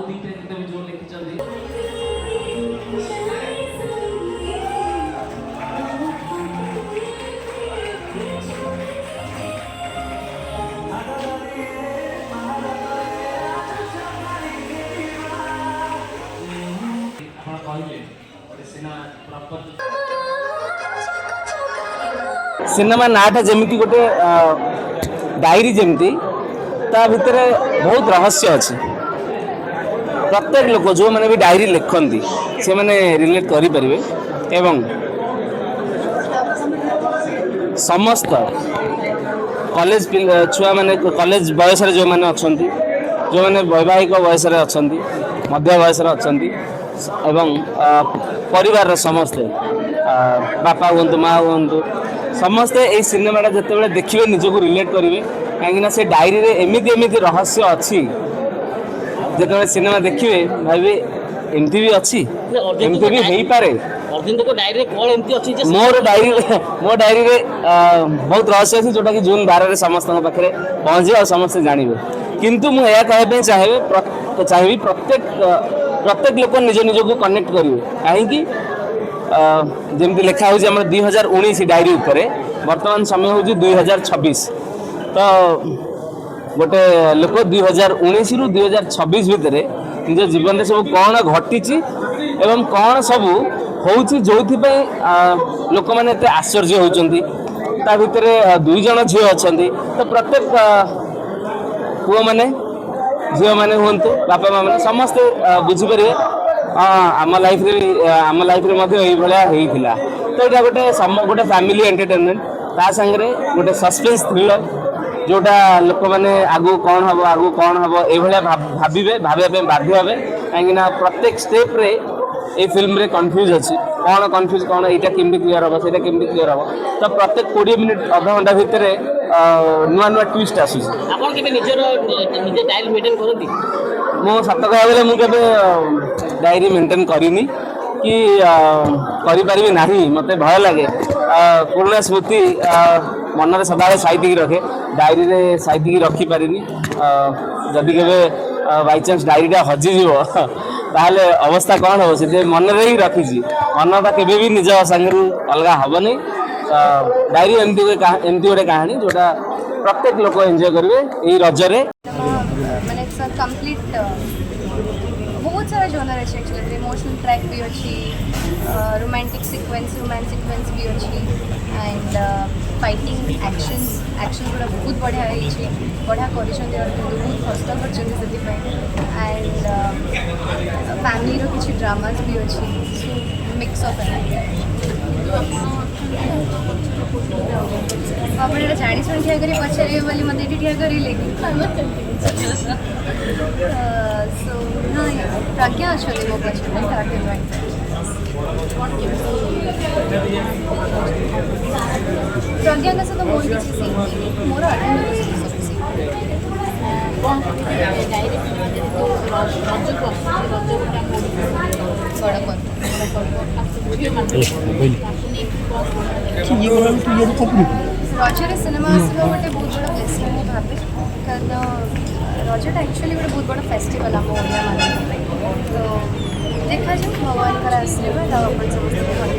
दीटे गीत भी जो लिखिଛନ୍ତି ଆପଣ କହିଲେ ସିନା ପ୍ରପର सिनेमा नाटा जमी गोटे डायरी जमी ता भितर बहुत रहस्य अच्छे प्रत्येक लोक जो मैंने भी डायरी लिखती से मैंने रिलेट करें एवं समस्त कॉलेज छुआ मैंने कॉलेज बयस जो मैंने अच्छा जो मैंने वैवाहिक बयस अच्छा मध्य बयस अच्छा एवं परिवार समस्ते बापा हूँ माँ हूँ समस्ते यही सिनेमाटा जिते देखिए निजक रिलेट करेंगे कहीं से डायरी रे एमती एमती रहस्य अच्छी जो सिनेमा देखिए भाई एमती भी अच्छी एमती भी हो पारे मोर डायरी मो डायरी रे बहुत रहस्य अच्छी जोटा कि जून 12 समस्त पाखे पहुँचे और समस्ते जानवे किंतु मुझे कहवाई चाहिए प्रत्येक लोक निज निज को कनेक्ट करेंगे कहीं जमी लिखा हो 2019 डायरी उपरे वर्तमान समय हूँ 2026 तो गोटे लोक 2019 रु 2026 भितर निज जीवन सब कौन घटी एवं कौन सब हूँ जो लोक मैंने आश्चर्य होती भितर 2 जन झील अच्छा तो प्रत्येक पुओ मैंने झील मैंने हूँ बापा माँ मैंने समस्ते बुझीपारे आम लाइफ रे भाया तो यहाँ गोटे फैमिली एंटरटेनमेंट ता संगे गोटे सस्पेंस थ्रिलर जोटा लोक मैंने आगू कौन हम ये भावे बाध्य हे कहीं प्रत्येक स्टेप रे ये फिल्म रे कन्फ्यूज अच्छी कन्फ्यूज कौन यहाँ केमती क्लीयर हम से क्लीयर हम तो प्रत्येक 20 मिनिट अध घंटा भितर नुआ नुआ ट्विस्ट आसूँ मो सत कह मुझे डायरी मेंटेन करनी कि करी ना मत भय लगे पुराना स्मृति मन में सदा साइति रखे डायरी रे साइति रखिपारे जदि के बाई चान्स डायरीटा हजिज ताहले अवस्था कौन हो से मन रे ही रखी मनटा के निज सांगे अलग हेनी डायरी एमती गोटे कहानी जोटा प्रत्येक लोक एंजॉय करेंगे यही रजरे कंप्लीट बहुत सारा जोनर अच्छे एक्चुअली इमोशनल ट्रैक भी अच्छी रोमांटिक सीक्वेंस भी अच्छी एंड फाइटिंग एक्शन गुड़ा बहुत बढ़िया बढ़िया कर बहुत कष्ट कर एंड फैमिली किसी ड्रामास भी अच्छी सो मिक्स ऑफ आप जाणी शुणी ठिया कर पचारे बोली मत ये ठिया कर सो हाँ प्रज्ञा अच्छा मो पचारे प्रज्ञा सहित मोर किसी सीन मोर रजर सिनेमा गोटे बहुत बड़ा ब्लेसिंग मुझे भावे कारण रजटा एक्चुअली गोटे बहुत बड़ा फेस्टिवल आम ओडिया मान तो देखा जाए भगवान आशीर्वाद आप समस्त